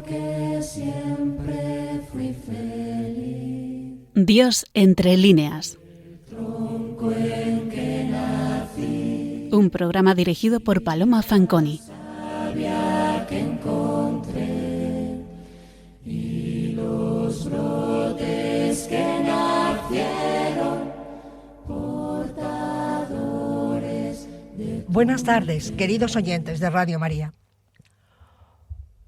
porque siempre fui feliz. Dios entre líneas. Tronco en que nací. Un programa dirigido por Paloma Fanconi. Sabia que encontré y los brotes que nacieron portadores de... Buenas tardes, queridos oyentes de Radio María.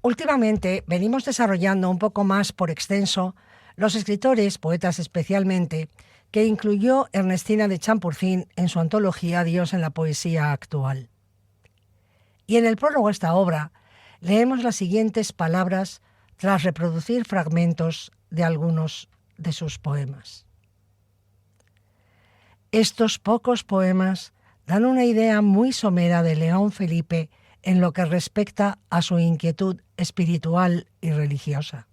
Últimamente venimos desarrollando un poco más por extenso los escritores, poetas especialmente, que incluyó Ernestina de Champurcín en su antología Dios en la poesía actual. Y en el prólogo a esta obra leemos las siguientes palabras tras reproducir fragmentos de algunos de sus poemas. Estos pocos poemas dan una idea muy somera de León Felipe en lo que respecta a su inquietud espiritual y religiosa.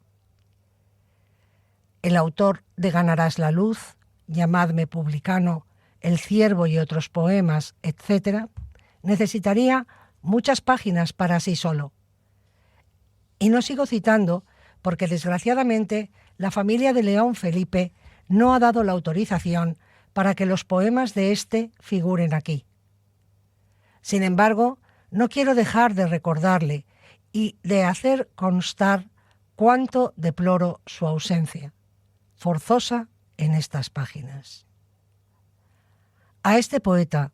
El autor de Ganarás la luz, Llamadme publicano, El ciervo y otros poemas, etc., necesitaría muchas páginas para sí solo. Y no sigo citando porque, desgraciadamente, la familia de León Felipe no ha dado la autorización para que los poemas de éste figuren aquí. Sin embargo, no quiero dejar de recordarle y de hacer constar cuánto deploro su ausencia, forzosa en estas páginas. A este poeta,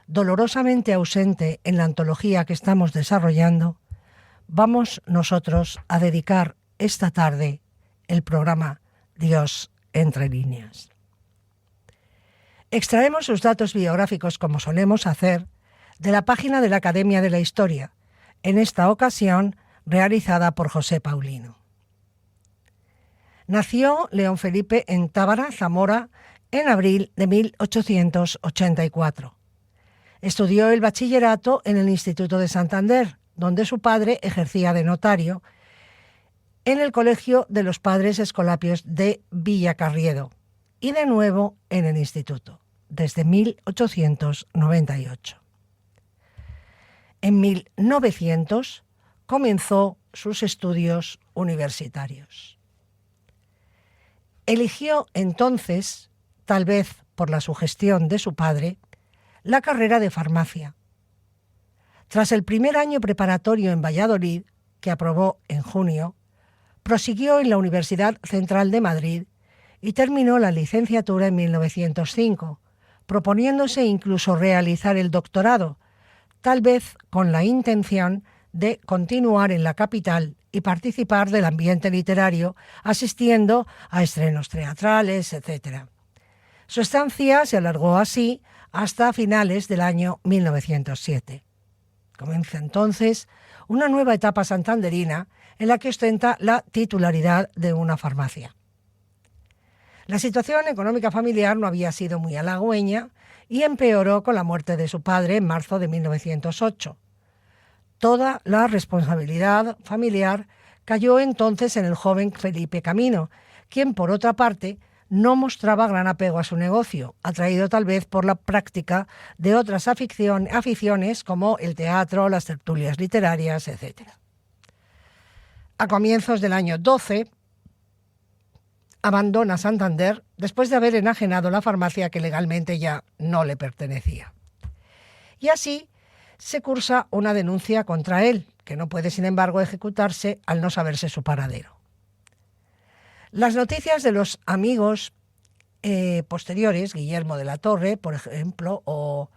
dolorosamente ausente en la antología que estamos desarrollando, vamos nosotros a dedicar esta tarde el programa Dios entre líneas. Extraemos sus datos biográficos, como solemos hacer, de la página de la Academia de la Historia, en esta ocasión realizada por José Paulino. Nació León Felipe en Tábara, Zamora, en abril de 1884. Estudió el bachillerato en el Instituto de Santander, donde su padre ejercía de notario, en el Colegio de los Padres Escolapios de Villacarriedo y de nuevo en el instituto, desde 1898. En 1900 comenzó sus estudios universitarios. Eligió entonces, tal vez por la sugestión de su padre, la carrera de farmacia. Tras el primer año preparatorio en Valladolid, que aprobó en junio, prosiguió en la Universidad Central de Madrid y terminó la licenciatura en 1905, proponiéndose incluso realizar el doctorado, tal vez con la intención de continuar en la capital y participar del ambiente literario, asistiendo a estrenos teatrales, etc. Su estancia se alargó así hasta finales del año 1907. Comienza entonces una nueva etapa santanderina en la que ostenta la titularidad de una farmacia. La situación económica familiar no había sido muy halagüeña y empeoró con la muerte de su padre en marzo de 1908. Toda la responsabilidad familiar cayó entonces en el joven Felipe Camino, quien, por otra parte, no mostraba gran apego a su negocio, atraído tal vez por la práctica de otras aficiones como el teatro, las tertulias literarias, etc. A comienzos del año 12, abandona Santander después de haber enajenado la farmacia que legalmente ya no le pertenecía. Y así se cursa una denuncia contra él, que no puede, sin embargo, ejecutarse al no saberse su paradero. Las noticias de los amigos posteriores, Guillermo de la Torre, por ejemplo, o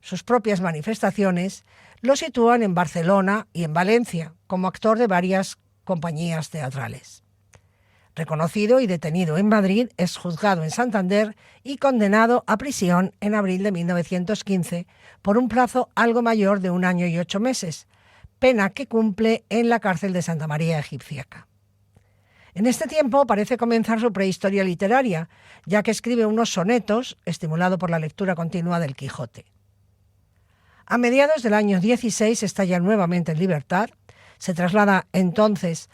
sus propias manifestaciones, lo sitúan en Barcelona y en Valencia como actor de varias compañías teatrales. Reconocido y detenido en Madrid, es juzgado en Santander y condenado a prisión en abril de 1915 por un plazo algo mayor de 1 año y 8 meses, pena que cumple en la cárcel de Santa María Egipciaca. En este tiempo parece comenzar su prehistoria literaria, ya que escribe unos sonetos, estimulado por la lectura continua del Quijote. A mediados del año 16 estalla nuevamente en libertad, se traslada entonces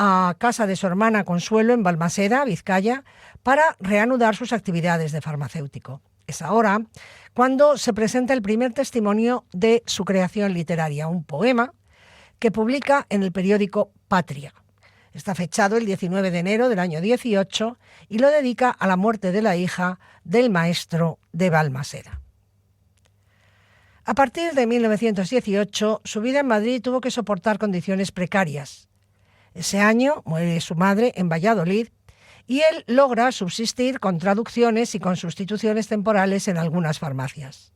a casa de su hermana Consuelo en Balmaseda, Vizcaya, para reanudar sus actividades de farmacéutico. Es ahora cuando se presenta el primer testimonio de su creación literaria, un poema que publica en el periódico Patria, Está fechado el 19 de enero del año 18 y lo dedica a la muerte de la hija del maestro de Balmaseda. A partir de 1918, su vida en Madrid tuvo que soportar condiciones precarias. Ese año muere su madre en Valladolid y él logra subsistir con traducciones y con sustituciones temporales en algunas farmacias.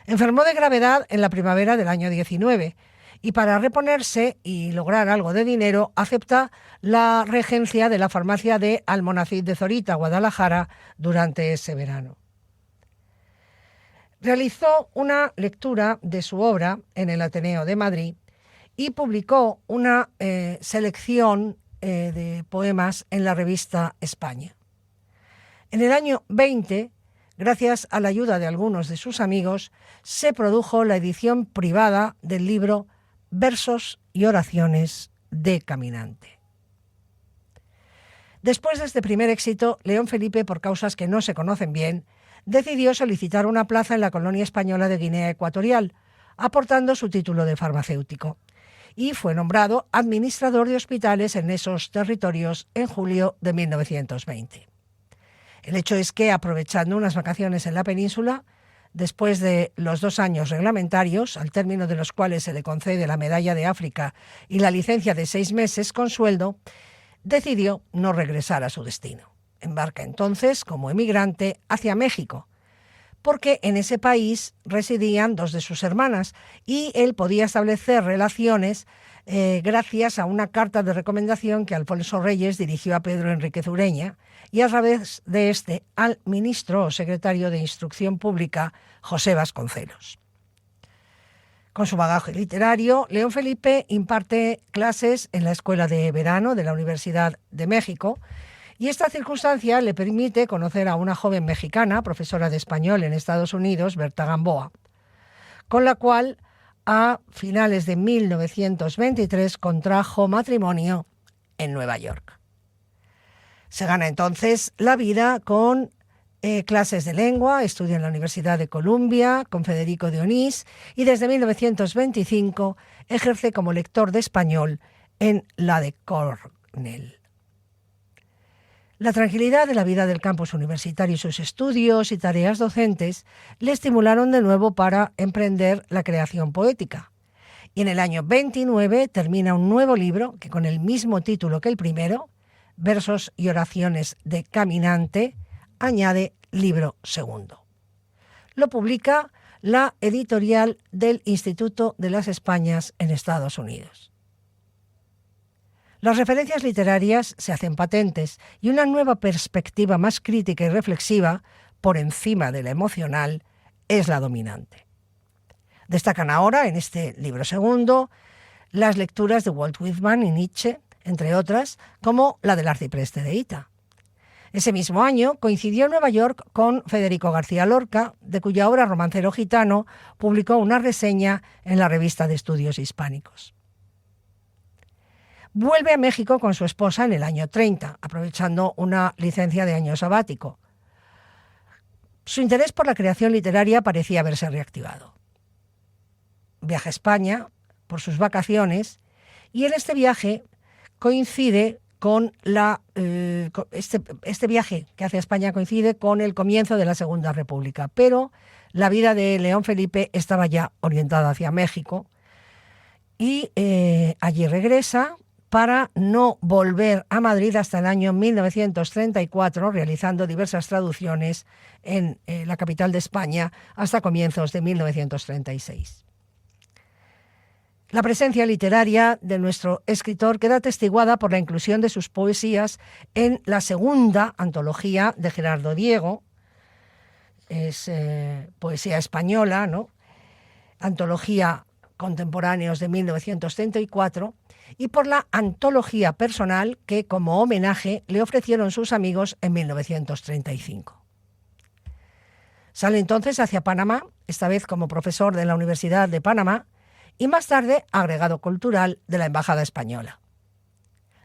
Enfermó de gravedad en la primavera del año 19 y para reponerse y lograr algo de dinero acepta la regencia de la farmacia de Almonacid de Zorita, Guadalajara, durante ese verano. Realizó una lectura de su obra en el Ateneo de Madrid y publicó una selección de poemas en la revista España. En el año 20, gracias a la ayuda de algunos de sus amigos, se produjo la edición privada del libro Versos y oraciones de Caminante. Después de este primer éxito, León Felipe, por causas que no se conocen bien, decidió solicitar una plaza en la colonia española de Guinea Ecuatorial, aportando su título de farmacéutico, y fue nombrado administrador de hospitales en esos territorios en julio de 1920. El hecho es que, aprovechando unas vacaciones en la península, después de los 2 años reglamentarios, al término de los cuales se le concede la Medalla de África y la licencia de 6 meses con sueldo, decidió no regresar a su destino. Embarca entonces como emigrante hacia México, porque en ese país residían 2 de sus hermanas y él podía establecer relaciones gracias a una carta de recomendación que Alfonso Reyes dirigió a Pedro Enríquez Ureña y a través de este al ministro o secretario de Instrucción Pública, José Vasconcelos. Con su bagaje literario, León Felipe imparte clases en la Escuela de Verano de la Universidad de México, y esta circunstancia le permite conocer a una joven mexicana, profesora de español en Estados Unidos, Berta Gamboa, con la cual a finales de 1923 contrajo matrimonio en Nueva York. Se gana entonces la vida con clases de lengua, estudia en la Universidad de Columbia con Federico de Onís y desde 1925 ejerce como lector de español en la de Cornell. La tranquilidad de la vida del campus universitario y sus estudios y tareas docentes le estimularon de nuevo para emprender la creación poética. Y en el año 29 termina un nuevo libro que, con el mismo título que el primero, Versos y oraciones de Caminante, añade libro segundo. Lo publica la editorial del Instituto de las Españas en Estados Unidos. Las referencias literarias se hacen patentes y una nueva perspectiva más crítica y reflexiva, por encima de la emocional, es la dominante. Destacan ahora, en este libro segundo, las lecturas de Walt Whitman y Nietzsche, entre otras, como la del arcipreste de Hita. Ese mismo año coincidió en Nueva York con Federico García Lorca, de cuya obra Romancero gitano publicó una reseña en la Revista de Estudios Hispánicos. Vuelve a México con su esposa en el año 30, aprovechando una licencia de año sabático. Su interés por la creación literaria parecía haberse reactivado. Viaja a España por sus vacaciones y en este viaje coincide con este viaje que hace a España coincide con el comienzo de la Segunda República, pero la vida de León Felipe estaba ya orientada hacia México y allí regresa para no volver a Madrid hasta el año 1934, realizando diversas traducciones en la capital de España hasta comienzos de 1936. La presencia literaria de nuestro escritor queda atestiguada por la inclusión de sus poesías en la segunda antología de Gerardo Diego, es poesía española, ¿no? Antología Contemporáneos de 1934, y por la antología personal que, como homenaje, le ofrecieron sus amigos en 1935. Sale entonces hacia Panamá, esta vez como profesor de la Universidad de Panamá, y más tarde agregado cultural de la Embajada Española.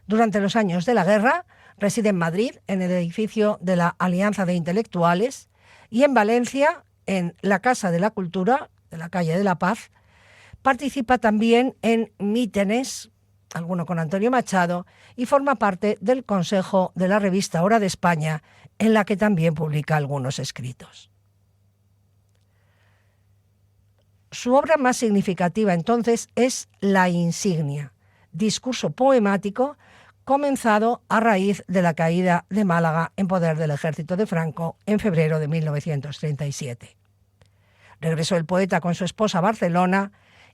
Durante los años de la guerra reside en Madrid, en el edificio de la Alianza de Intelectuales, y en Valencia, en la Casa de la Cultura, de la calle de la Paz. Participa también en mítines alguno con Antonio Machado, y forma parte del consejo de la revista Hora de España, en la que también publica algunos escritos. Su obra más significativa entonces es La Insignia, discurso poemático comenzado a raíz de la caída de Málaga en poder del ejército de Franco en febrero de 1937. Regresó el poeta con su esposa a Barcelona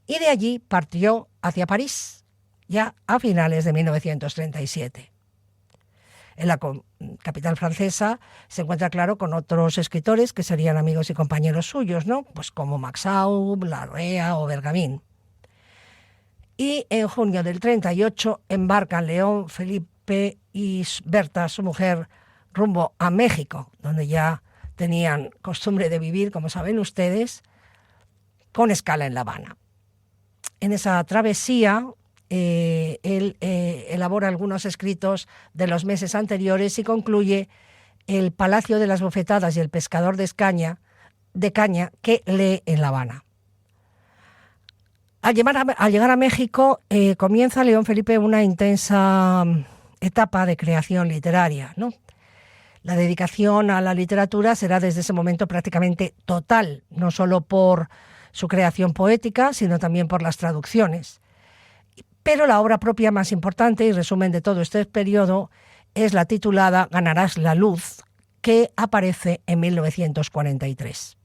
y de allí partió hacia París, ya a finales de 1937. En la capital francesa se encuentra, claro, con otros escritores que serían amigos y compañeros suyos, ¿no? Pues como Maxaub, Larrea o Bergamín. Y en junio del 38 embarcan León, Felipe y Berta, su mujer, rumbo a México, donde ya tenían costumbre de vivir, como saben ustedes, con escala en La Habana. En esa travesía, él elabora algunos escritos de los meses anteriores y concluye El Palacio de las Bofetadas y El Pescador de Caña, que lee en La Habana. Al llegar a México, comienza León Felipe una intensa etapa de creación literaria, ¿no? La dedicación a la literatura será desde ese momento prácticamente total, no solo por su creación poética, sino también por las traducciones. Pero la obra propia más importante y resumen de todo este periodo es la titulada Ganarás la luz, que aparece en 1943.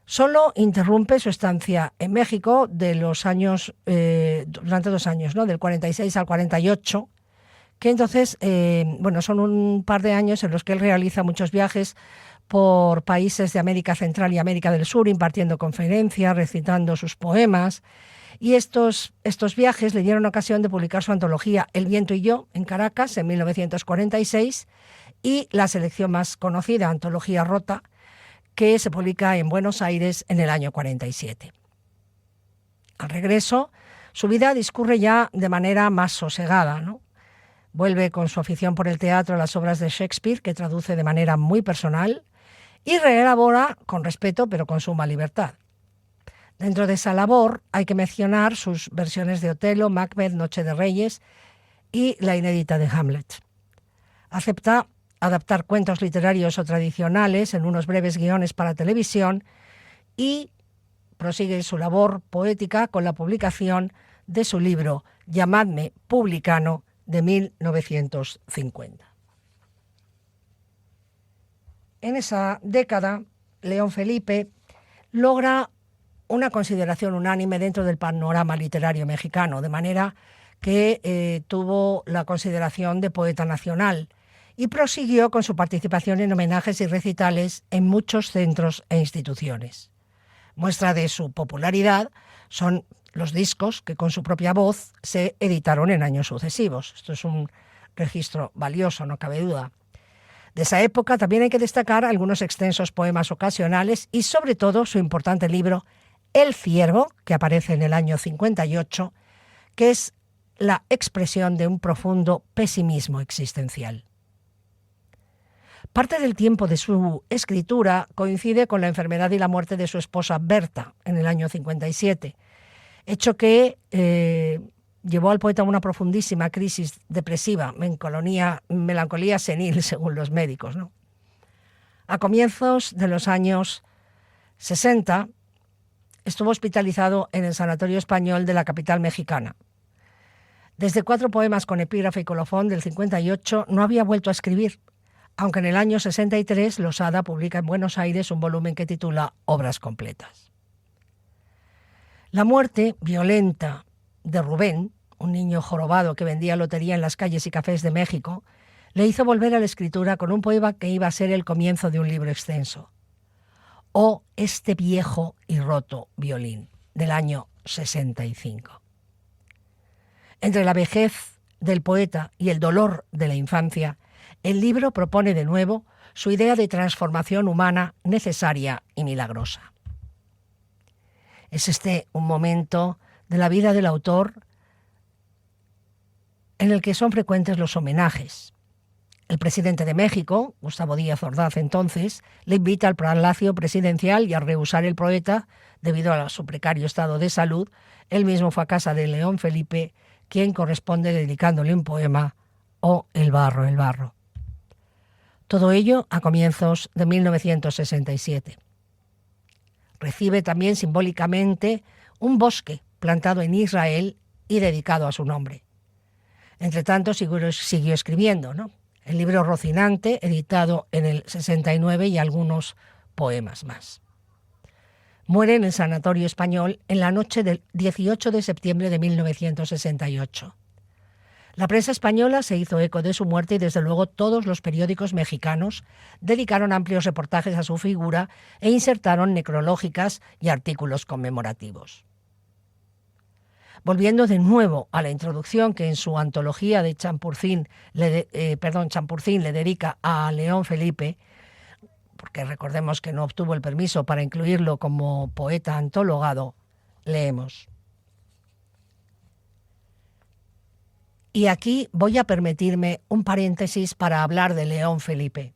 Solo interrumpe su estancia en México de los años, durante 2 años, ¿no? Del 46 al 48, que entonces, son un par de años en los que él realiza muchos viajes por países de América Central y América del Sur, impartiendo conferencias, recitando sus poemas. Y estos viajes le dieron ocasión de publicar su antología El viento y yo, en Caracas, en 1946, y la selección más conocida, Antología Rota, que se publica en Buenos Aires en el año 47. Al regreso, su vida discurre ya de manera más sosegada, ¿no? Vuelve con su afición por el teatro a las obras de Shakespeare, que traduce de manera muy personal, y reelabora con respeto, pero con suma libertad. Dentro de esa labor hay que mencionar sus versiones de Otelo, Macbeth, Noche de Reyes y la inédita de Hamlet. Acepta adaptar cuentos literarios o tradicionales en unos breves guiones para televisión y prosigue su labor poética con la publicación de su libro Llamadme publicano, de 1950. En esa década, León Felipe logra una consideración unánime dentro del panorama literario mexicano, de manera que tuvo la consideración de poeta nacional y prosiguió con su participación en homenajes y recitales en muchos centros e instituciones. Muestra de su popularidad son los discos que con su propia voz se editaron en años sucesivos. Esto es un registro valioso, no cabe duda. De esa época también hay que destacar algunos extensos poemas ocasionales y sobre todo su importante libro El Ciervo, que aparece en el año 58, que es la expresión de un profundo pesimismo existencial. Parte del tiempo de su escritura coincide con la enfermedad y la muerte de su esposa Berta en el año 57, hecho que llevó al poeta a una profundísima crisis depresiva, melancolía senil, según los médicos, ¿no? A comienzos de los años 60 estuvo hospitalizado en el Sanatorio Español de la capital mexicana. Desde 4 poemas con epígrafe y colofón del 58 no había vuelto a escribir, aunque en el año 63 Losada publica en Buenos Aires un volumen que titula Obras completas. La muerte violenta de Rubén, un niño jorobado que vendía lotería en las calles y cafés de México, le hizo volver a la escritura con un poema que iba a ser el comienzo de un libro extenso. Oh, este viejo y roto violín, del año 65. Entre la vejez del poeta y el dolor de la infancia, el libro propone de nuevo su idea de transformación humana necesaria y milagrosa. Es este un momento de la vida del autor en el que son frecuentes los homenajes. El presidente de México, Gustavo Díaz Ordaz entonces, le invita al palacio presidencial y al rehusar el poeta, debido a su precario estado de salud, él mismo fue a casa de León Felipe, quien corresponde dedicándole un poema, O el barro, el barro. Todo ello a comienzos de 1967. Recibe también simbólicamente un bosque plantado en Israel y dedicado a su nombre. Entre tanto, siguió escribiendo, ¿no? El libro Rocinante, editado en el 69, y algunos poemas más. Muere en el Sanatorio Español en la noche del 18 de septiembre de 1968. La prensa española se hizo eco de su muerte y desde luego todos los periódicos mexicanos dedicaron amplios reportajes a su figura e insertaron necrológicas y artículos conmemorativos. Volviendo de nuevo a la introducción que en su antología de Champurcín le dedica a León Felipe, porque recordemos que no obtuvo el permiso para incluirlo como poeta antologado, leemos. Y aquí voy a permitirme un paréntesis para hablar de León Felipe.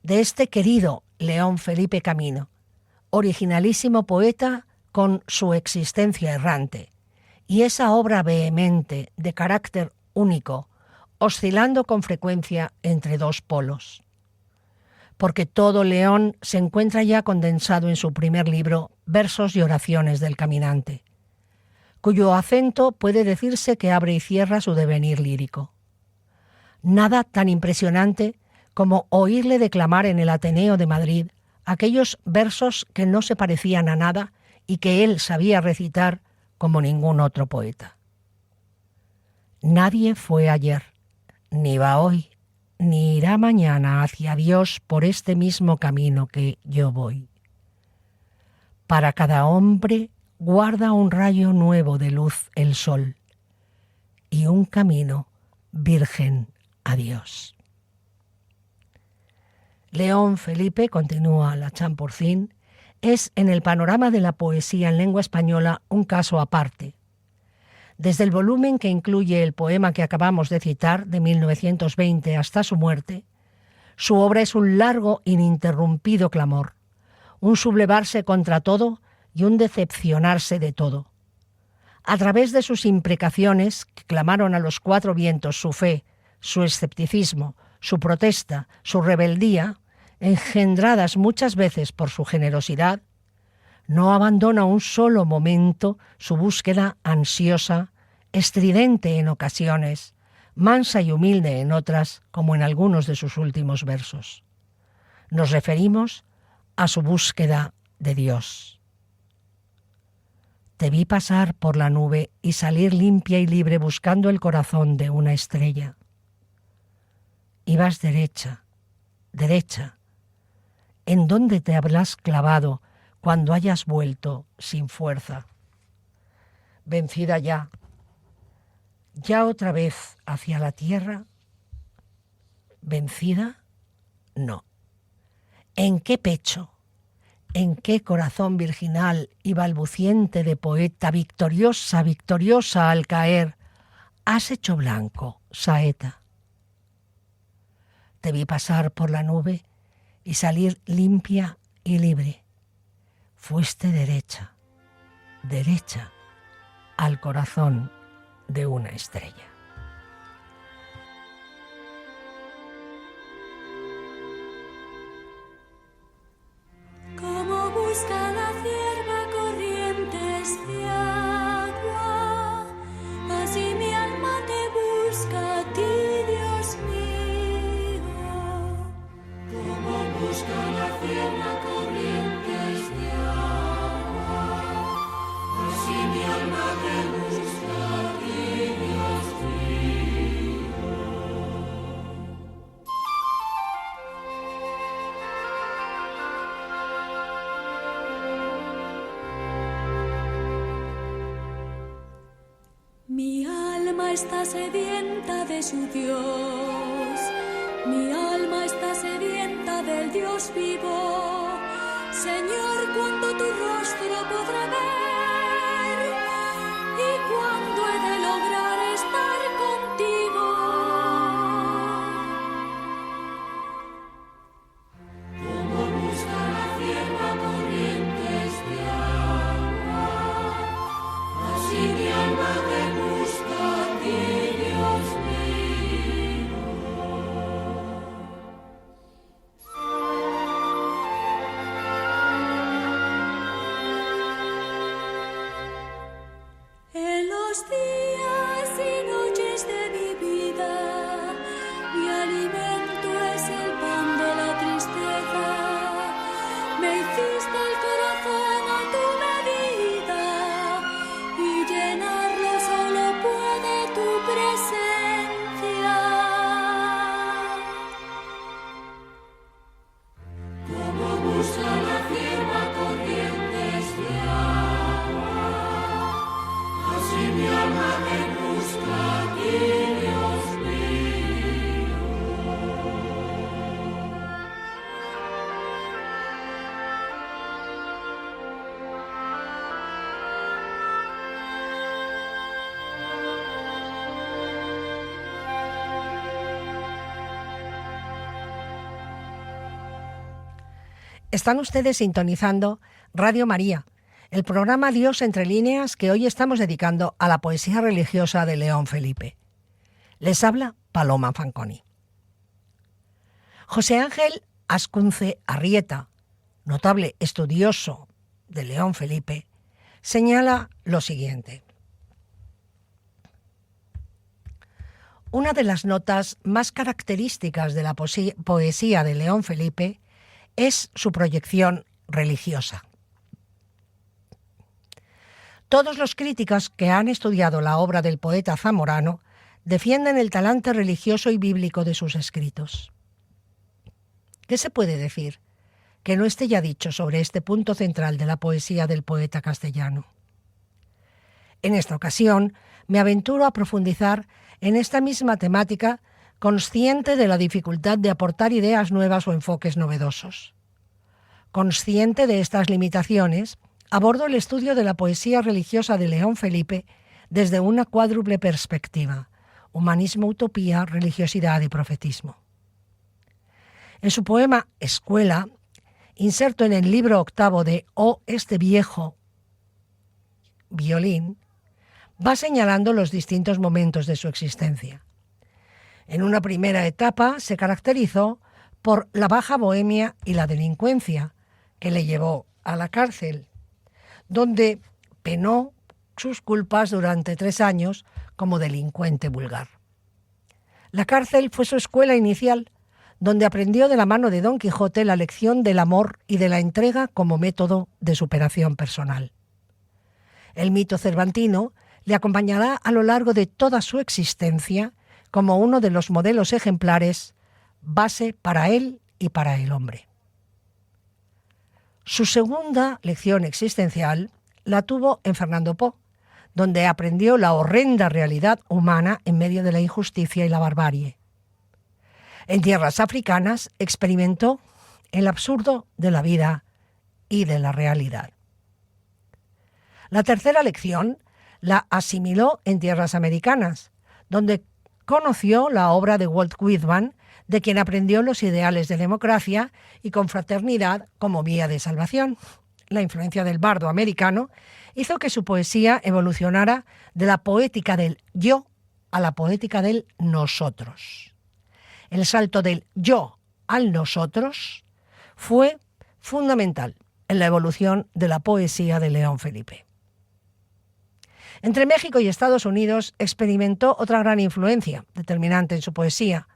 De este querido León Felipe Camino, originalísimo poeta con su existencia errante, y esa obra vehemente de carácter único, oscilando con frecuencia entre dos polos. Porque todo León se encuentra ya condensado en su primer libro, Versos y oraciones del caminante, cuyo acento puede decirse que abre y cierra su devenir lírico. Nada tan impresionante como oírle declamar en el Ateneo de Madrid aquellos versos que no se parecían a nada y que él sabía recitar como ningún otro poeta. Nadie fue ayer, ni va hoy, ni irá mañana hacia Dios por este mismo camino que yo voy. Para cada hombre guarda un rayo nuevo de luz el sol y un camino virgen a Dios. León Felipe, continúa la Champurcín, es en el panorama de la poesía en lengua española un caso aparte. Desde el volumen que incluye el poema que acabamos de citar, de 1920 hasta su muerte, su obra es un largo, ininterrumpido clamor, un sublevarse contra todo y un decepcionarse de todo. A través de sus imprecaciones, que clamaron a los cuatro vientos su fe, su escepticismo, su protesta, su rebeldía, engendradas muchas veces por su generosidad, no abandona un solo momento su búsqueda ansiosa, estridente en ocasiones, mansa y humilde en otras, como en algunos de sus últimos versos. Nos referimos a su búsqueda de Dios. Te vi pasar por la nube y salir limpia y libre buscando el corazón de una estrella. Ibas derecha, derecha. ¿En dónde te habrás clavado cuando hayas vuelto sin fuerza? Vencida ya otra vez hacia la tierra. ¿Vencida? No. ¿En qué pecho? ¿En qué corazón virginal y balbuciente de poeta, victoriosa, victoriosa al caer, has hecho blanco, saeta? Te vi pasar por la nube y salir limpia y libre. Fuiste derecha, derecha, al corazón de una estrella. Como busca la cierva corrientes de agua, así mi alma te busca a ti, Dios mío. Como busca la cierva corrientes de agua, así mi alma te busca a ti, Dios mío. Mi alma está sedienta de su Dios, mi alma está sedienta del Dios vivo. Señor, ¿cuándo tu rostro podrá ver? ¿Y cuándo he de lograr estar contigo? los días y noches de mi vida, mi alimento es el pan de la tristeza. Me hiciste el corazón a tu medida y llenarlo solo puede tu presencia. Como busca la cierva corrientes de agua, así mi alma te busca a ti, Dios mío. Están ustedes sintonizando Radio María, el programa Dios entre líneas que hoy estamos dedicando a la poesía religiosa de León Felipe. Les habla Paloma Fanconi. José Ángel Ascunce Arrieta, notable estudioso de León Felipe, señala lo siguiente. Una de las notas más características de la poesía de León Felipe es su proyección religiosa. Todos los críticos que han estudiado la obra del poeta zamorano defienden el talante religioso y bíblico de sus escritos. ¿Qué se puede decir que no esté ya dicho sobre este punto central de la poesía del poeta castellano? En esta ocasión me aventuro a profundizar en esta misma temática, consciente de la dificultad de aportar ideas nuevas o enfoques novedosos. Consciente de estas limitaciones, abordo el estudio de la poesía religiosa de León Felipe desde una cuádruple perspectiva: humanismo, utopía, religiosidad y profetismo. En su poema Escuela, inserto en el libro octavo de Oh, este viejo violín, va señalando los distintos momentos de su existencia. En una primera etapa se caracterizó por la baja bohemia y la delincuencia, que le llevó a la cárcel, donde penó sus culpas durante 3 años como delincuente vulgar. La cárcel fue su escuela inicial, donde aprendió de la mano de Don Quijote la lección del amor y de la entrega como método de superación personal. El mito cervantino le acompañará a lo largo de toda su existencia como uno de los modelos ejemplares, base para él y para el hombre. Su segunda lección existencial la tuvo en Fernando Poo, donde aprendió la horrenda realidad humana en medio de la injusticia y la barbarie. En tierras africanas experimentó el absurdo de la vida y de la realidad. La tercera lección la asimiló en tierras americanas, donde conoció la obra de Walt Whitman, de quien aprendió los ideales de democracia y confraternidad como vía de salvación. La influencia del bardo americano hizo que su poesía evolucionara de la poética del yo a la poética del nosotros. El salto del yo al nosotros fue fundamental en la evolución de la poesía de León Felipe. Entre México y Estados Unidos experimentó otra gran influencia determinante en su poesía.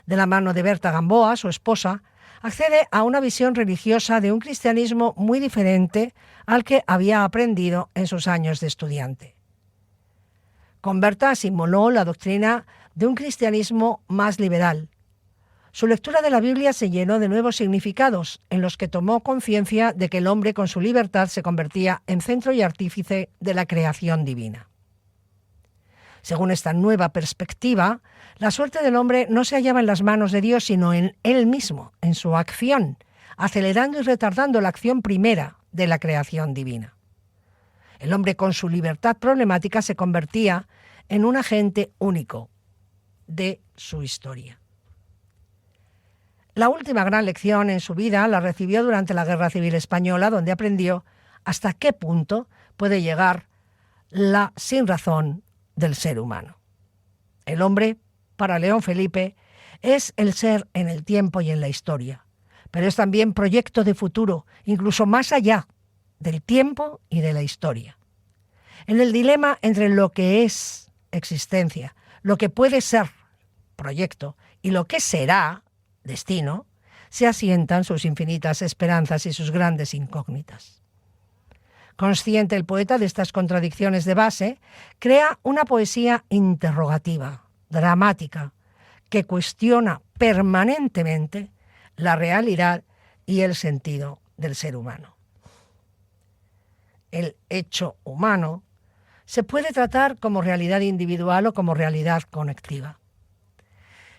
De la mano de Berta Gamboa, su esposa, accede a una visión religiosa de un cristianismo muy diferente al que había aprendido en sus años de estudiante. Con Berta asimiló la doctrina de un cristianismo más liberal. Su lectura de la Biblia se llenó de nuevos significados, en los que tomó conciencia de que el hombre con su libertad se convertía en centro y artífice de la creación divina. Según esta nueva perspectiva, la suerte del hombre no se hallaba en las manos de Dios, sino en él mismo, en su acción, acelerando y retardando la acción primera de la creación divina. El hombre con su libertad problemática se convertía en un agente único de su historia. La última gran lección en su vida la recibió durante la Guerra Civil Española, donde aprendió hasta qué punto puede llegar la sinrazón del ser humano. El hombre, para León Felipe, es el ser en el tiempo y en la historia, pero es también proyecto de futuro, incluso más allá del tiempo y de la historia. En el dilema entre lo que es existencia, lo que puede ser proyecto y lo que será destino, se asientan sus infinitas esperanzas y sus grandes incógnitas. Consciente el poeta de estas contradicciones de base, crea una poesía interrogativa, dramática, que cuestiona permanentemente la realidad y el sentido del ser humano. El hecho humano se puede tratar como realidad individual o como realidad colectiva.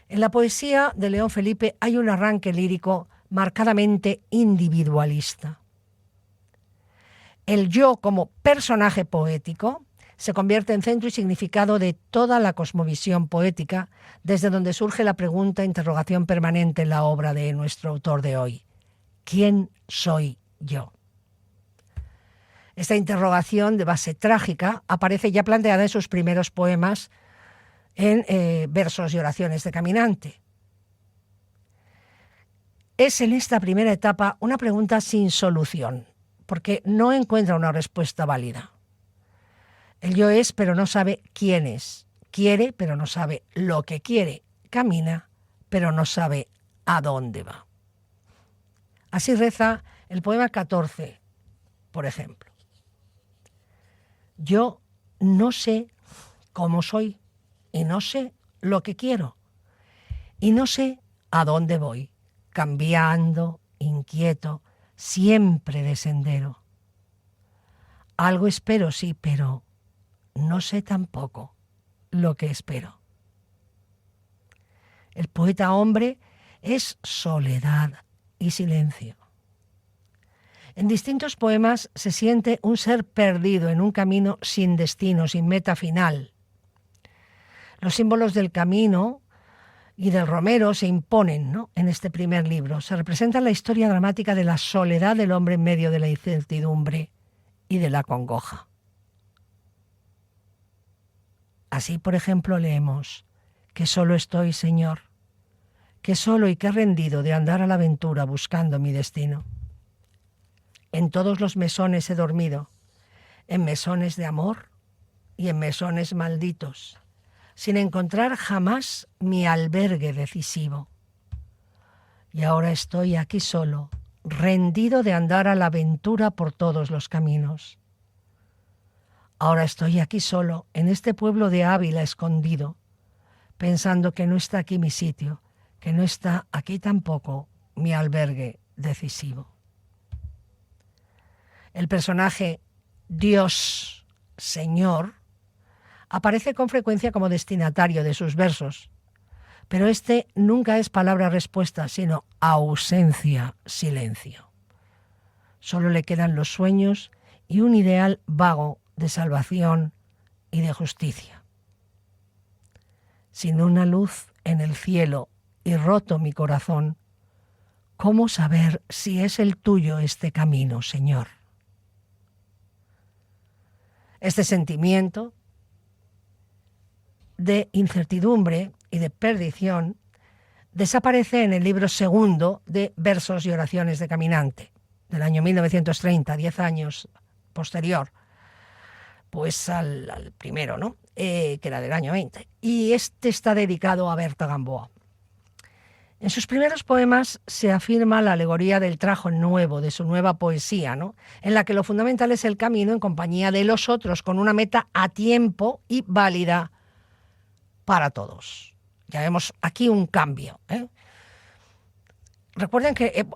En la poesía de León Felipe hay un arranque lírico marcadamente individualista. El yo como personaje poético se convierte en centro y significado de toda la cosmovisión poética, desde donde surge la pregunta, interrogación permanente en la obra de nuestro autor de hoy. ¿Quién soy yo? Esta interrogación de base trágica aparece ya planteada en sus primeros poemas en versos y oraciones de caminante. Es en esta primera etapa una pregunta sin solución, porque no encuentra una respuesta válida. El yo es, pero no sabe quién es. Quiere, pero no sabe lo que quiere. Camina, pero no sabe a dónde va. Así reza el poema 14, por ejemplo. Yo no sé cómo soy y no sé lo que quiero y no sé a dónde voy, cambiando, inquieto, siempre de sendero. Algo espero, sí, pero no sé tampoco lo que espero. El poeta hombre es soledad y silencio. En distintos poemas se siente un ser perdido en un camino sin destino, sin meta final. Los símbolos del camino y del romero se imponen, ¿no?, en este primer libro. Se representa la historia dramática de la soledad del hombre en medio de la incertidumbre y de la congoja. Así, por ejemplo, leemos: que solo estoy, Señor, que solo y que rendido de andar a la aventura buscando mi destino. En todos los mesones he dormido, en mesones de amor y en mesones malditos, sin encontrar jamás mi albergue decisivo. Y ahora estoy aquí solo, rendido de andar a la aventura por todos los caminos. Ahora estoy aquí solo, en este pueblo de Ávila escondido, pensando que no está aquí mi sitio, que no está aquí tampoco mi albergue decisivo. El personaje Dios, Señor, aparece con frecuencia como destinatario de sus versos, pero este nunca es palabra-respuesta, sino ausencia, silencio. Solo le quedan los sueños y un ideal vago de salvación y de justicia. Sin una luz en el cielo y roto mi corazón, ¿cómo saber si es el tuyo este camino, Señor? Este sentimiento de incertidumbre y de perdición desaparece en el libro segundo de Versos y oraciones de caminante, del año 1930, 10 años posterior, pues al primero, ¿no?, que era del año 20. Y este está dedicado a Berta Gamboa. En sus primeros poemas se afirma la alegoría del trajo nuevo, de su nueva poesía, ¿no?, en la que lo fundamental es el camino en compañía de los otros, con una meta a tiempo y válida para todos. Ya vemos aquí un cambio, ¿eh? Recuerden que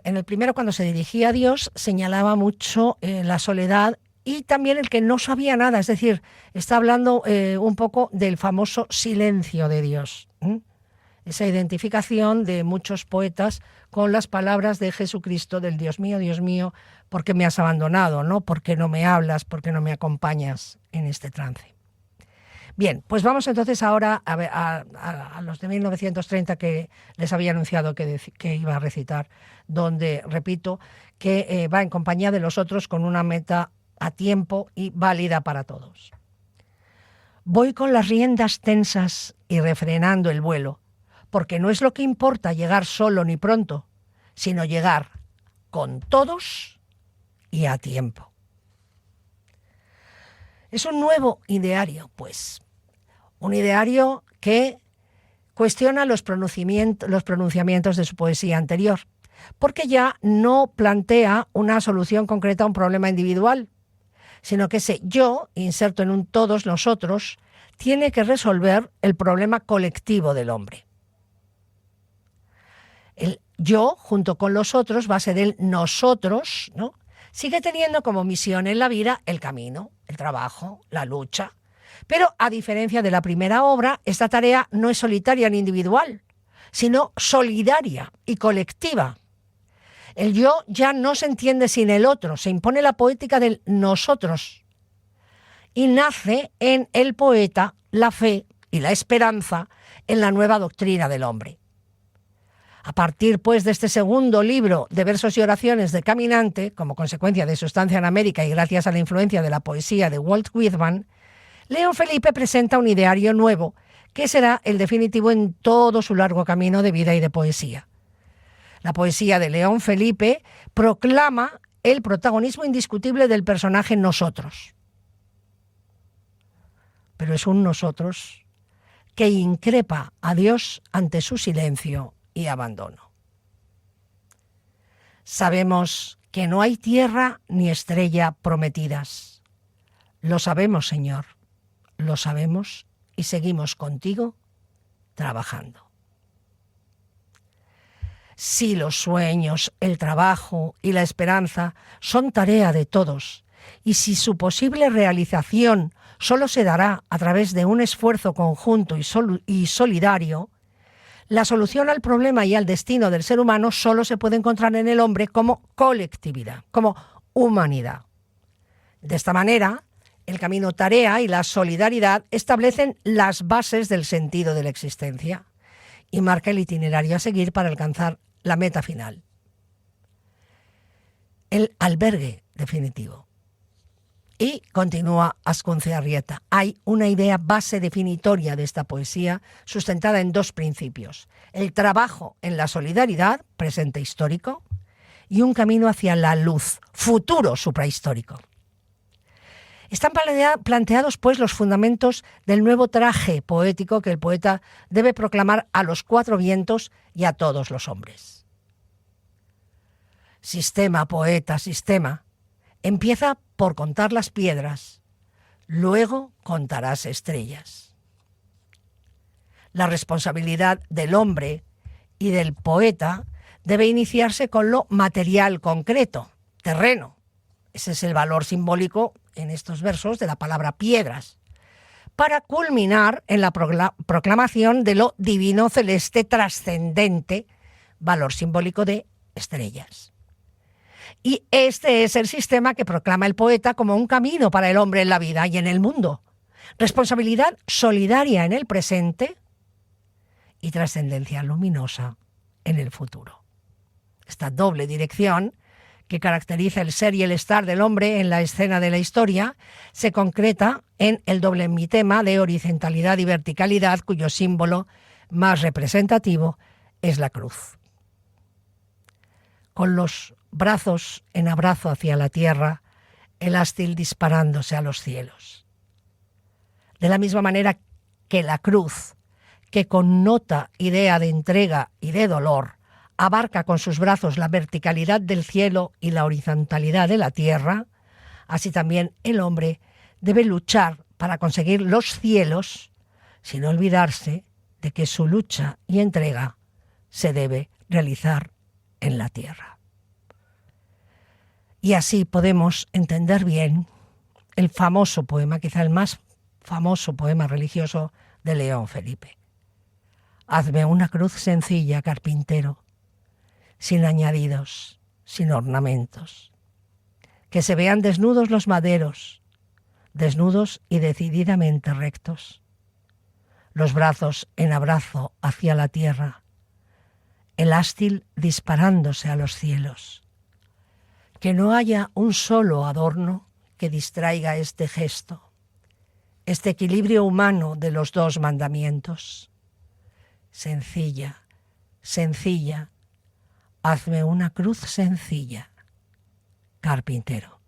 en el primero, cuando se dirigía a Dios, señalaba mucho la soledad y también el que no sabía nada, es decir, está hablando un poco del famoso silencio de Dios, ¿eh? Esa identificación de muchos poetas con las palabras de Jesucristo, del Dios mío, ¿por qué me has abandonado? ¿No? ¿Por qué no me hablas? ¿Por qué no me acompañas en este trance? Bien, pues vamos entonces ahora a los de 1930 que les había anunciado que iba a recitar, donde, repito, que va en compañía de los otros con una meta a tiempo y válida para todos. Voy con las riendas tensas y refrenando el vuelo, porque no es lo que importa llegar solo ni pronto, sino llegar con todos y a tiempo. Es un nuevo ideario, pues. Un ideario que cuestiona los pronunciamientos de su poesía anterior, porque ya no plantea una solución concreta a un problema individual, sino que ese yo, inserto en un todos nosotros, tiene que resolver el problema colectivo del hombre. El yo, junto con los otros, base del nosotros, ¿no?, sigue teniendo como misión en la vida el camino, el trabajo, la lucha. Pero, a diferencia de la primera obra, esta tarea no es solitaria ni individual, sino solidaria y colectiva. El yo ya no se entiende sin el otro, se impone la poética del nosotros. Y nace en el poeta la fe y la esperanza en la nueva doctrina del hombre. A partir, pues, de este segundo libro de versos y oraciones de Caminante, como consecuencia de su estancia en América y gracias a la influencia de la poesía de Walt Whitman, León Felipe presenta un ideario nuevo que será el definitivo en todo su largo camino de vida y de poesía. La poesía de León Felipe proclama el protagonismo indiscutible del personaje nosotros. Pero es un nosotros que increpa a Dios ante su silencio y abandono. Sabemos que no hay tierra ni estrella prometidas. Lo sabemos, Señor, lo sabemos y seguimos contigo trabajando. Si los sueños, el trabajo y la esperanza son tarea de todos, y si su posible realización solo se dará a través de un esfuerzo conjunto y solidario, la solución al problema y al destino del ser humano solo se puede encontrar en el hombre como colectividad, como humanidad. De esta manera, el camino tarea y la solidaridad establecen las bases del sentido de la existencia y marca el itinerario a seguir para alcanzar la meta final, el albergue definitivo. Y continúa Azcunce-Arrieta, hay una idea base definitoria de esta poesía sustentada en dos principios: el trabajo en la solidaridad, presente histórico, y un camino hacia la luz, futuro suprahistórico. Están planteados, pues, los fundamentos del nuevo traje poético que el poeta debe proclamar a los cuatro vientos y a todos los hombres. Sistema, poeta, sistema. Empieza por contar las piedras, luego contarás estrellas. La responsabilidad del hombre y del poeta debe iniciarse con lo material concreto, terreno. Ese es el valor simbólico en estos versos de la palabra piedras, para culminar en la proclamación de lo divino, celeste, trascendente, valor simbólico de estrellas. Y este es el sistema que proclama el poeta como un camino para el hombre en la vida y en el mundo. Responsabilidad solidaria en el presente y trascendencia luminosa en el futuro. Esta doble dirección que caracteriza el ser y el estar del hombre en la escena de la historia se concreta en el doble mitema de horizontalidad y verticalidad, cuyo símbolo más representativo es la cruz. Con los brazos en abrazo hacia la tierra, el ástil disparándose a los cielos. De la misma manera que la cruz, que connota idea de entrega y de dolor, abarca con sus brazos la verticalidad del cielo y la horizontalidad de la tierra, así también el hombre debe luchar para conseguir los cielos, sin olvidarse de que su lucha y entrega se debe realizar en la tierra. Y así podemos entender bien el famoso poema, quizá el más famoso poema religioso de León Felipe. Hazme una cruz sencilla, carpintero, sin añadidos, sin ornamentos. Que se vean desnudos los maderos, desnudos y decididamente rectos. Los brazos en abrazo hacia la tierra, el ástil disparándose a los cielos. Que no haya un solo adorno que distraiga este gesto, este equilibrio humano de los dos mandamientos. Sencilla, sencilla, hazme una cruz sencilla, carpintero.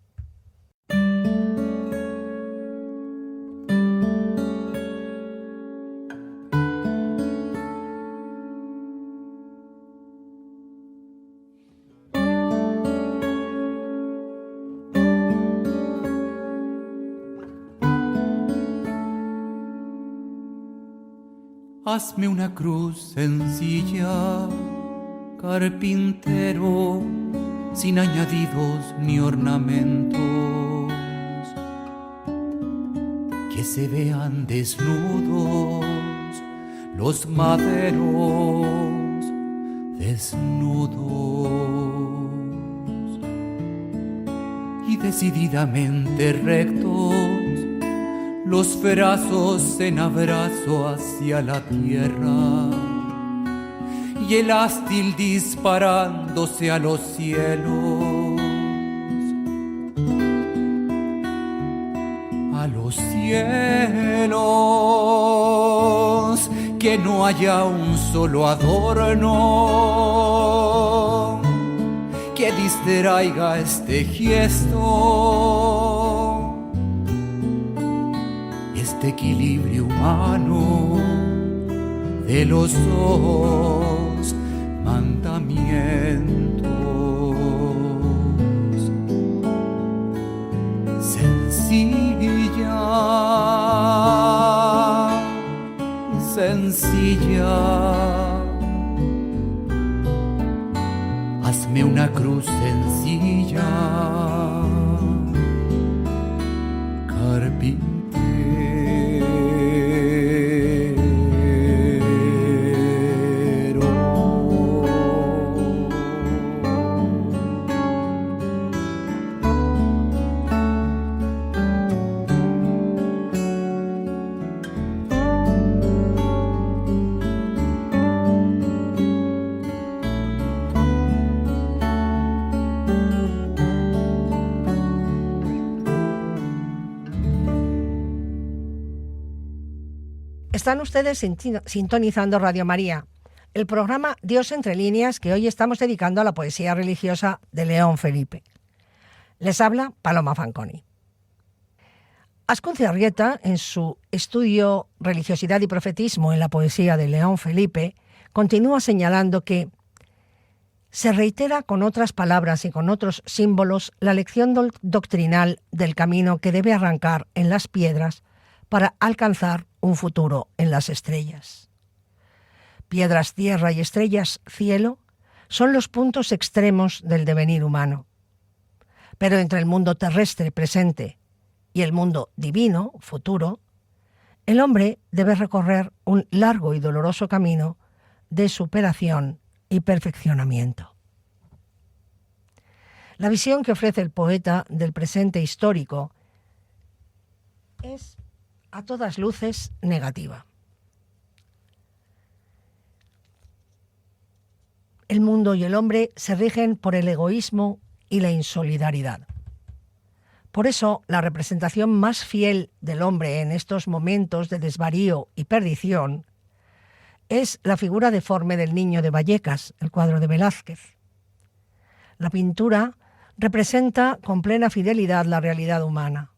Hazme una cruz sencilla, carpintero, sin añadidos ni ornamentos, que se vean desnudos los maderos, desnudos, y decididamente rectos los brazos en abrazo hacia la tierra, y el ástil disparándose a los cielos, a los cielos, que no haya un solo adorno que distraiga este gesto, este equilibrio humano de los dos mandamientos. Sencilla, sencilla, hazme una cruz sencilla, carpintero. Están ustedes sintonizando Radio María, el programa Dios entre líneas que hoy estamos dedicando a la poesía religiosa de León Felipe. Les habla Paloma Fanconi. Azcunzarrieta, en su estudio Religiosidad y Profetismo en la poesía de León Felipe, continúa señalando que se reitera con otras palabras y con otros símbolos la lección doctrinal del camino que debe arrancar en las piedras para alcanzar un futuro en las estrellas. Piedras, tierra y estrellas, cielo, son los puntos extremos del devenir humano. Pero entre el mundo terrestre presente y el mundo divino, futuro, el hombre debe recorrer un largo y doloroso camino de superación y perfeccionamiento. La visión que ofrece el poeta del presente histórico es a todas luces negativa. El mundo y el hombre se rigen por el egoísmo y la insolidaridad. Por eso, la representación más fiel del hombre en estos momentos de desvarío y perdición es la figura deforme del niño de Vallecas, el cuadro de Velázquez. La pintura representa con plena fidelidad la realidad humana.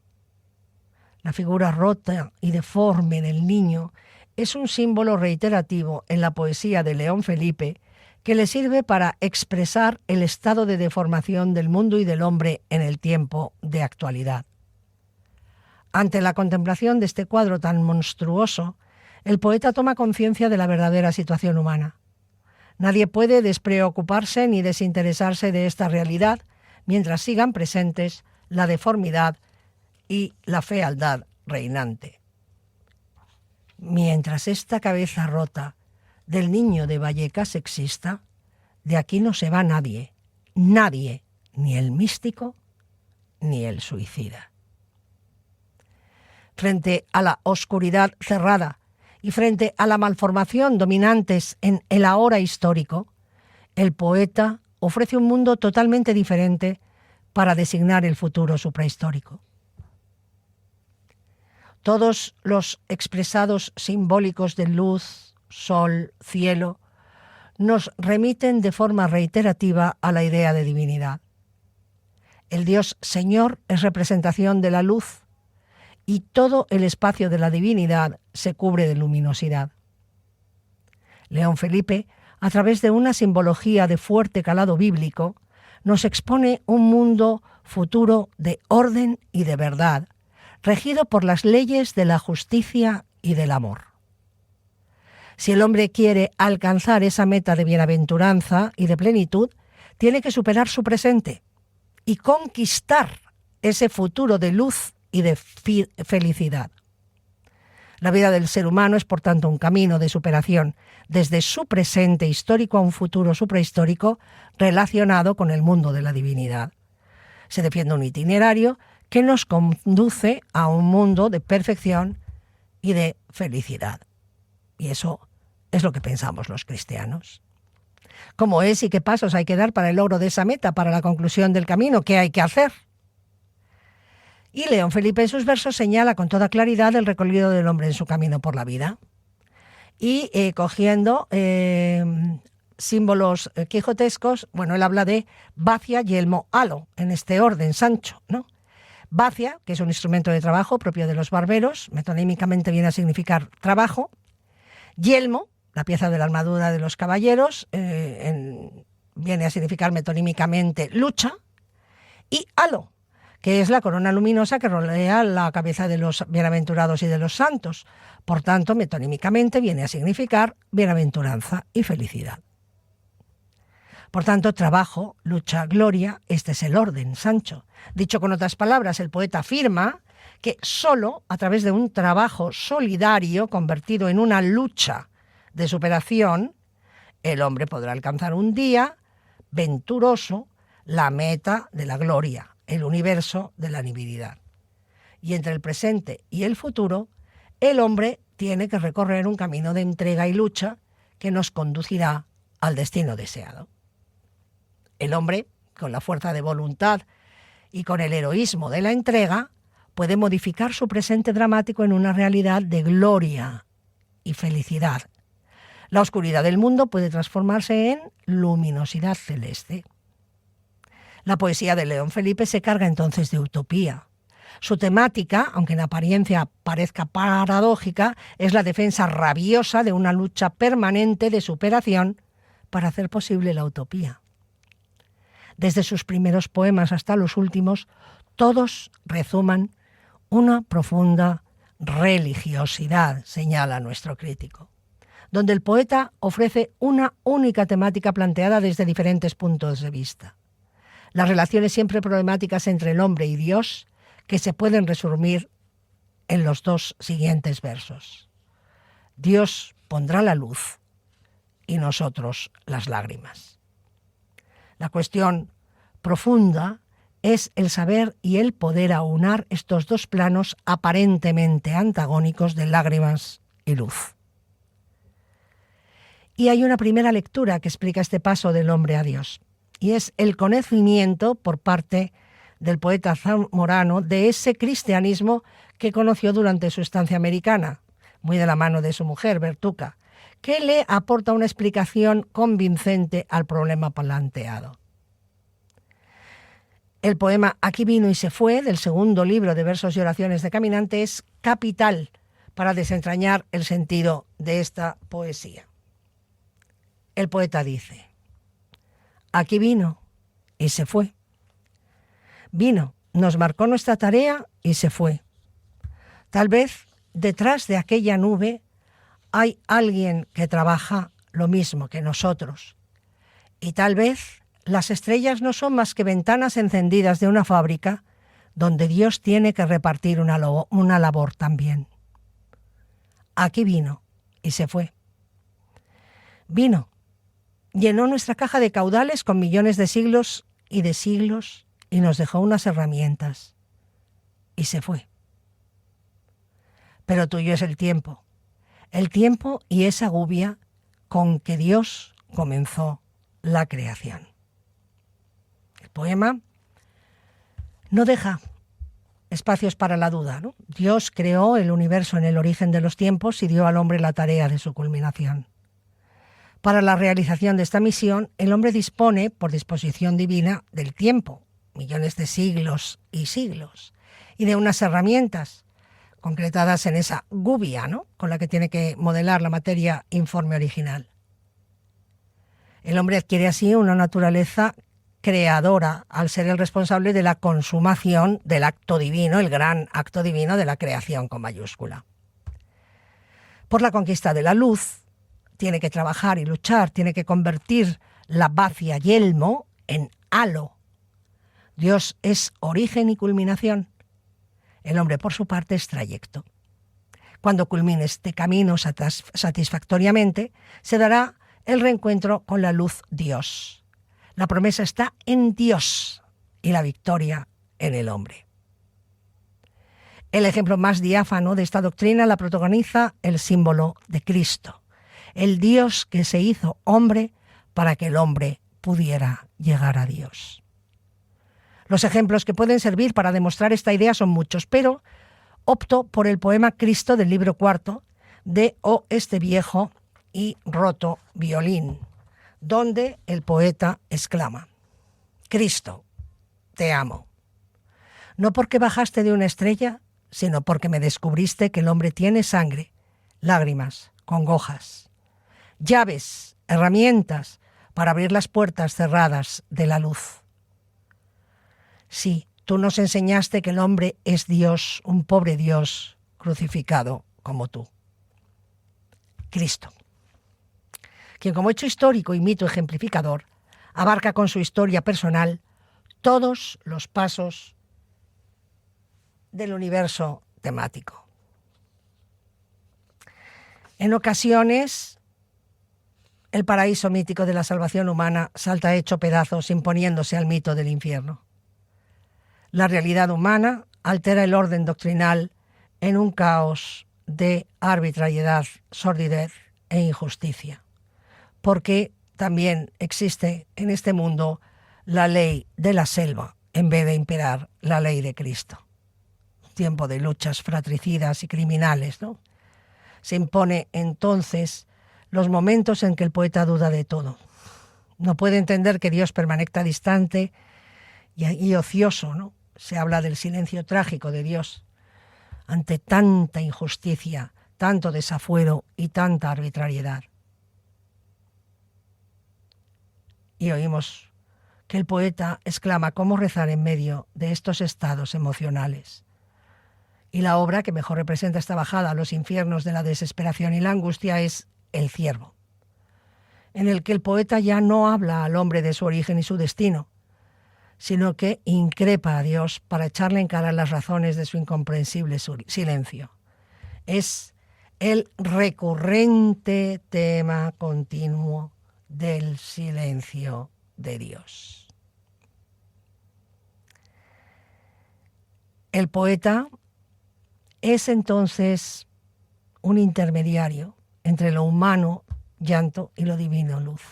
La figura rota y deforme del niño es un símbolo reiterativo en la poesía de León Felipe que le sirve para expresar el estado de deformación del mundo y del hombre en el tiempo de actualidad. Ante la contemplación de este cuadro tan monstruoso, el poeta toma conciencia de la verdadera situación humana. Nadie puede despreocuparse ni desinteresarse de esta realidad mientras sigan presentes la deformidad y la fealdad reinante. Mientras esta cabeza rota del niño de Vallecas exista, de aquí no se va nadie, ni el místico ni el suicida. Frente a la oscuridad cerrada y frente a la malformación dominantes en el ahora histórico, el poeta ofrece un mundo totalmente diferente para designar el futuro suprahistórico. Todos los expresados simbólicos de luz, sol, cielo, nos remiten de forma reiterativa a la idea de divinidad. El Dios Señor es representación de la luz y todo el espacio de la divinidad se cubre de luminosidad. León Felipe, a través de una simbología de fuerte calado bíblico, nos expone un mundo futuro de orden y de verdad, regido por las leyes de la justicia y del amor. Si el hombre quiere alcanzar esa meta de bienaventuranza y de plenitud, tiene que superar su presente y conquistar ese futuro de luz y de felicidad. La vida del ser humano es, por tanto, un camino de superación desde su presente histórico a un futuro suprahistórico relacionado con el mundo de la divinidad. Se defiende un itinerario que nos conduce a un mundo de perfección y de felicidad. Y eso es lo que pensamos los cristianos. ¿Cómo es y qué pasos hay que dar para el logro de esa meta, para la conclusión del camino? ¿Qué hay que hacer? Y León Felipe en sus versos señala con toda claridad el recorrido del hombre en su camino por la vida. Y cogiendo símbolos quijotescos, bueno, él habla de bacia, yelmo, halo, en este orden, Sancho, ¿no? Bacia, que es un instrumento de trabajo propio de los barberos, metonímicamente viene a significar trabajo. Yelmo, la pieza de la armadura de los caballeros, viene a significar metonímicamente lucha. Y halo, que es la corona luminosa que rodea la cabeza de los bienaventurados y de los santos. Por tanto, metonímicamente viene a significar bienaventuranza y felicidad. Por tanto, trabajo, lucha, gloria, este es el orden, Sancho. Dicho con otras palabras, el poeta afirma que solo a través de un trabajo solidario convertido en una lucha de superación, el hombre podrá alcanzar un día venturoso la meta de la gloria, el universo de la divinidad. Y entre el presente y el futuro, el hombre tiene que recorrer un camino de entrega y lucha que nos conducirá al destino deseado. El hombre, con la fuerza de voluntad y con el heroísmo de la entrega, puede modificar su presente dramático en una realidad de gloria y felicidad. La oscuridad del mundo puede transformarse en luminosidad celeste. La poesía de León Felipe se carga entonces de utopía. Su temática, aunque en apariencia parezca paradójica, es la defensa rabiosa de una lucha permanente de superación para hacer posible la utopía. Desde sus primeros poemas hasta los últimos, todos rezuman una profunda religiosidad, señala nuestro crítico, donde el poeta ofrece una única temática planteada desde diferentes puntos de vista. Las relaciones siempre problemáticas entre el hombre y Dios, que se pueden resumir en los dos siguientes versos. Dios pondrá la luz y nosotros las lágrimas. La cuestión profunda es el saber y el poder aunar estos dos planos aparentemente antagónicos de lágrimas y luz. Y hay una primera lectura que explica este paso del hombre a Dios, y es el conocimiento por parte del poeta zamorano de ese cristianismo que conoció durante su estancia americana, muy de la mano de su mujer, Bertuca, que le aporta una explicación convincente al problema planteado. El poema Aquí vino y se fue, del segundo libro de versos y oraciones de Caminante, es capital para desentrañar el sentido de esta poesía. El poeta dice: aquí vino y se fue. Vino, nos marcó nuestra tarea y se fue. Tal vez detrás de aquella nube hay alguien que trabaja lo mismo que nosotros. Y tal vez las estrellas no son más que ventanas encendidas de una fábrica donde Dios tiene que repartir una labor también. Aquí vino y se fue. Vino, llenó nuestra caja de caudales con millones de siglos y nos dejó unas herramientas y se fue. Pero tuyo es el tiempo y esa gubia con que Dios comenzó la creación. El poema no deja espacios para la duda, ¿no? Dios creó el universo en el origen de los tiempos y dio al hombre la tarea de su culminación. Para la realización de esta misión, el hombre dispone, por disposición divina, del tiempo, millones de siglos y siglos, y de unas herramientas concretadas en esa gubia, ¿no?, con la que tiene que modelar la materia informe original. El hombre adquiere así una naturaleza creadora al ser el responsable de la consumación del acto divino, el gran acto divino de la creación con mayúscula. Por la conquista de la luz, tiene que trabajar y luchar, tiene que convertir la bacia yelmo en halo. Dios es origen y culminación. El hombre, por su parte, es trayecto. Cuando culmine este camino satisfactoriamente, se dará el reencuentro con la luz Dios. La promesa está en Dios y la victoria en el hombre. El ejemplo más diáfano de esta doctrina la protagoniza el símbolo de Cristo, el Dios que se hizo hombre para que el hombre pudiera llegar a Dios. Los ejemplos que pueden servir para demostrar esta idea son muchos, pero opto por el poema Cristo del libro 4 de O este viejo y roto violín, donde el poeta exclama: Cristo, te amo, no porque bajaste de una estrella, sino porque me descubriste que el hombre tiene sangre, lágrimas, congojas, llaves, herramientas para abrir las puertas cerradas de la luz. Sí, tú nos enseñaste que el hombre es Dios, un pobre Dios crucificado como tú. Cristo, quien como hecho histórico y mito ejemplificador, abarca con su historia personal todos los pasos del universo temático. En ocasiones, el paraíso mítico de la salvación humana salta hecho pedazos imponiéndose al mito del infierno. La realidad humana altera el orden doctrinal en un caos de arbitrariedad, sordidez e injusticia, porque también existe en este mundo la ley de la selva en vez de imperar la ley de Cristo. Tiempo de luchas fratricidas y criminales, ¿no? Se impone entonces los momentos en que el poeta duda de todo. No puede entender que Dios permanezca distante y ocioso, ¿no? Se habla del silencio trágico de Dios ante tanta injusticia, tanto desafuero y tanta arbitrariedad. Y oímos que el poeta exclama cómo rezar en medio de estos estados emocionales. Y la obra que mejor representa esta bajada a los infiernos de la desesperación y la angustia es El ciervo, en el que el poeta ya no habla al hombre de su origen y su destino, sino que increpa a Dios para echarle en cara las razones de su incomprensible silencio. Es el recurrente tema continuo del silencio de Dios. El poeta es entonces un intermediario entre lo humano, llanto, y lo divino, luz.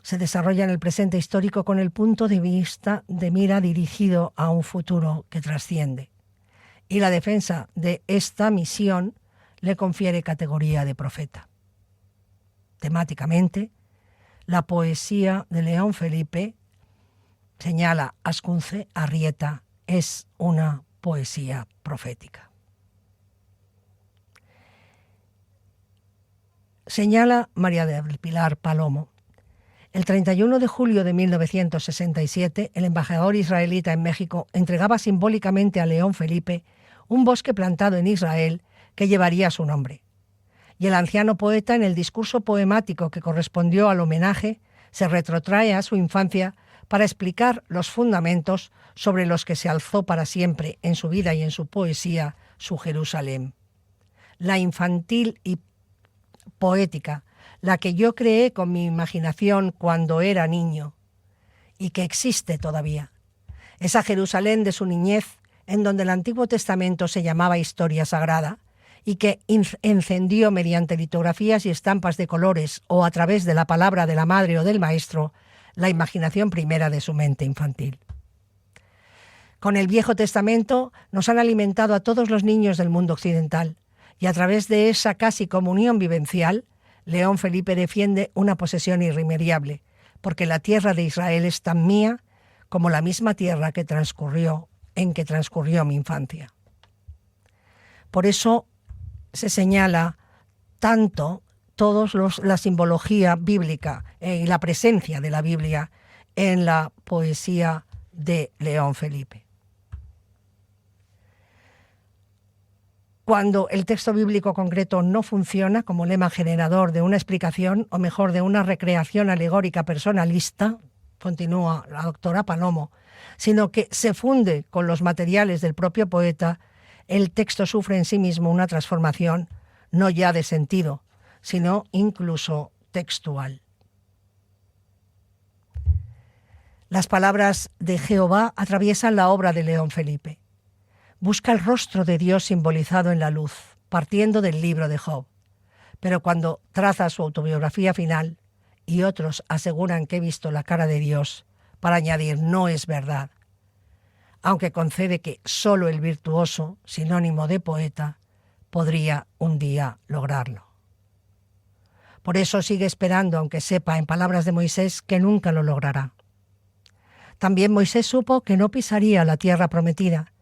Se desarrolla en el presente histórico con el punto de vista de mira dirigido a un futuro que trasciende. Y la defensa de esta misión le confiere categoría de profeta. Temáticamente, la poesía de León Felipe, señala Ascunce Arrieta, es una poesía profética. Señala María del Pilar Palomo: el 31 de julio de 1967, el embajador israelita en México entregaba simbólicamente a León Felipe un bosque plantado en Israel que llevaría su nombre. Y el anciano poeta, en el discurso poemático que correspondió al homenaje, se retrotrae a su infancia para explicar los fundamentos sobre los que se alzó para siempre en su vida y en su poesía su Jerusalén. La infantil y poética, la que yo creé con mi imaginación cuando era niño y que existe todavía. Esa Jerusalén de su niñez, en donde el Antiguo Testamento se llamaba historia sagrada y que encendió mediante litografías y estampas de colores o a través de la palabra de la madre o del maestro la imaginación primera de su mente infantil. Con el Viejo Testamento nos han alimentado a todos los niños del mundo occidental y a través de esa casi comunión vivencial, León Felipe defiende una posesión irremediable, porque la tierra de Israel es tan mía como la misma tierra en que transcurrió mi infancia. Por eso se señala tanto la simbología bíblica y la presencia de la Biblia en la poesía de León Felipe. Cuando el texto bíblico concreto no funciona como lema generador de una explicación, o mejor, de una recreación alegórica personalista, continúa la doctora Palomo, sino que se funde con los materiales del propio poeta, el texto sufre en sí mismo una transformación no ya de sentido, sino incluso textual. Las palabras de Jehová atraviesan la obra de León Felipe. Busca el rostro de Dios simbolizado en la luz, partiendo del libro de Job. Pero cuando traza su autobiografía final, y otros aseguran que he visto la cara de Dios, para añadir no es verdad, aunque concede que solo el virtuoso, sinónimo de poeta, podría un día lograrlo. Por eso sigue esperando, aunque sepa, en palabras de Moisés, que nunca lo logrará. También Moisés supo que no pisaría la tierra prometida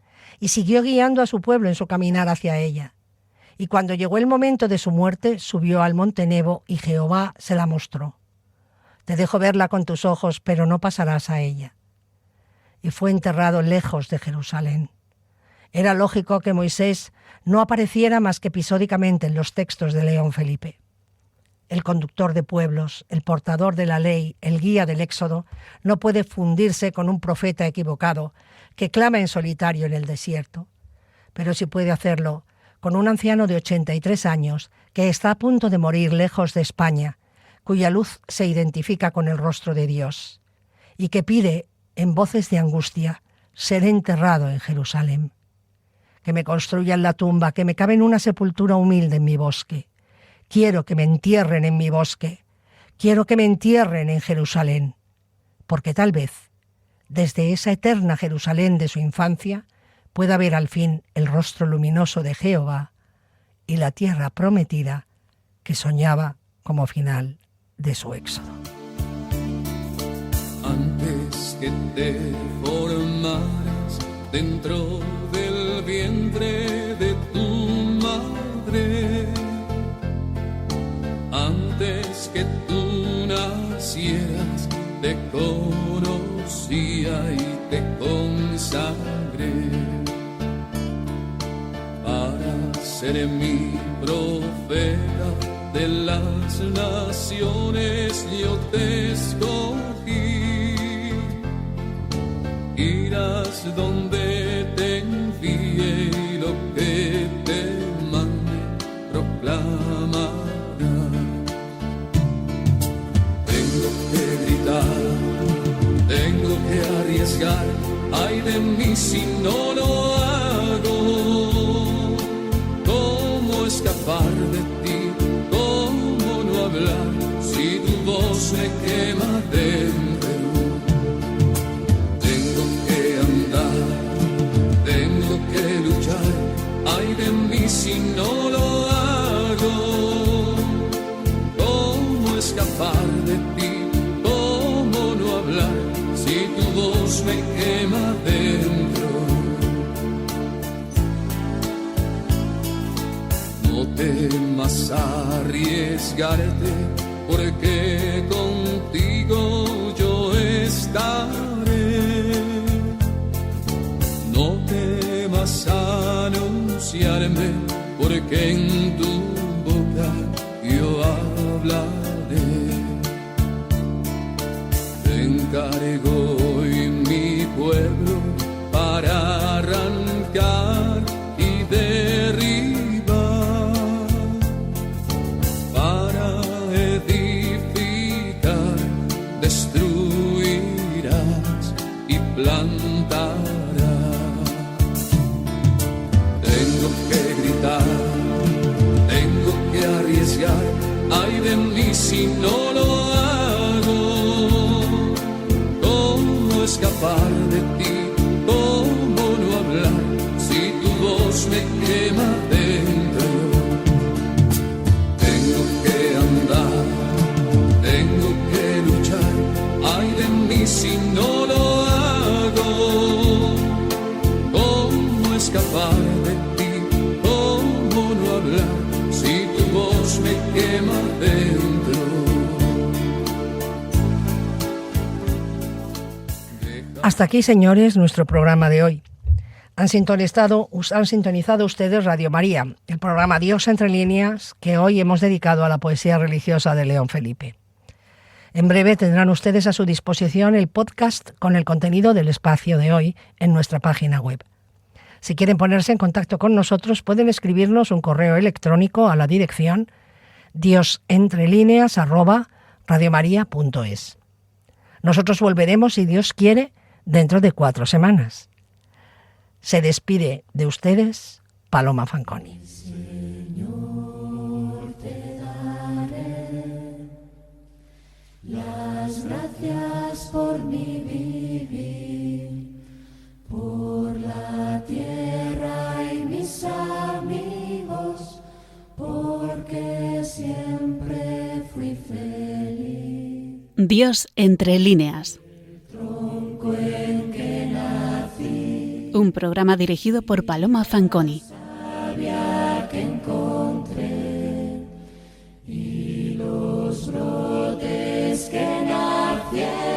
y siguió guiando a su pueblo en su caminar hacia ella. Y cuando llegó el momento de su muerte, subió al monte Nebo y Jehová se la mostró. Te dejo verla con tus ojos, pero no pasarás a ella. Y fue enterrado lejos de Jerusalén. Era lógico que Moisés no apareciera más que episódicamente en los textos de León Felipe. El conductor de pueblos, el portador de la ley, el guía del Éxodo, no puede fundirse con un profeta equivocado que clama en solitario en el desierto, pero sí puede hacerlo con un anciano de 83 años que está a punto de morir lejos de España, cuya luz se identifica con el rostro de Dios, y que pide, en voces de angustia, ser enterrado en Jerusalén. Que me construyan la tumba, que me cabe en una sepultura humilde en mi bosque. Quiero que me entierren en mi bosque. Quiero que me entierren en Jerusalén. Porque tal vez, desde esa eterna Jerusalén de su infancia, pueda ver al fin el rostro luminoso de Jehová y la tierra prometida que soñaba como final de su éxodo. Antes que te formaras dentro del vientre de tu madre, antes que tú nacieras, te conocía y te consagré para ser mi profeta de las naciones. Yo te escogí, irás donde te envíe y lo que te mande proclamarás. Tengo que gritar, tengo que arriesgar, ay de mí si no lo hago. ¿Cómo escapar de ti? ¿Cómo no hablar si tu voz me quema dentro? Tengo que andar, tengo que luchar, ay de mí si no lo hago. ¿Cómo escapar de ti? ¿Cómo no hablar si tu voz me quema dentro? No temas arriesgarte, porque contigo yo estaré. No temas anunciarme, porque en tu boca yo hablaré. Te encargo hoy mi pueblo para arrancar y derribar, para edificar, destruirás y plantarás. Tengo que gritar, tengo que arriesgar, ay de mí si no lo hago. ¿Cómo escapar de ti? ¿Cómo no hablar si tu voz me quema dentro? Tengo que andar, tengo que luchar, ay de mí si no lo hago. ¿Cómo escapar de ti? ¿Cómo no hablar si tu voz me quema dentro? Hasta aquí, señores, nuestro programa de hoy. Han sintonizado ustedes Radio María, el programa Dios entre líneas que hoy hemos dedicado a la poesía religiosa de León Felipe. En breve tendrán ustedes a su disposición el podcast con el contenido del espacio de hoy en nuestra página web. Si quieren ponerse en contacto con nosotros, pueden escribirnos un correo electrónico a la dirección diosentrelineas@radiomaria.es. Nosotros volveremos, si Dios quiere, dentro de 4 semanas. Se despide de ustedes Paloma Fanconi. Señor, te daré las gracias por mi vivir, por la tierra y mis amigos, porque siempre fui feliz. Dios entre líneas. Tronco en que nací, Un programa dirigido por Paloma Fanconi. sabía que encontré, y los brotes que nacieron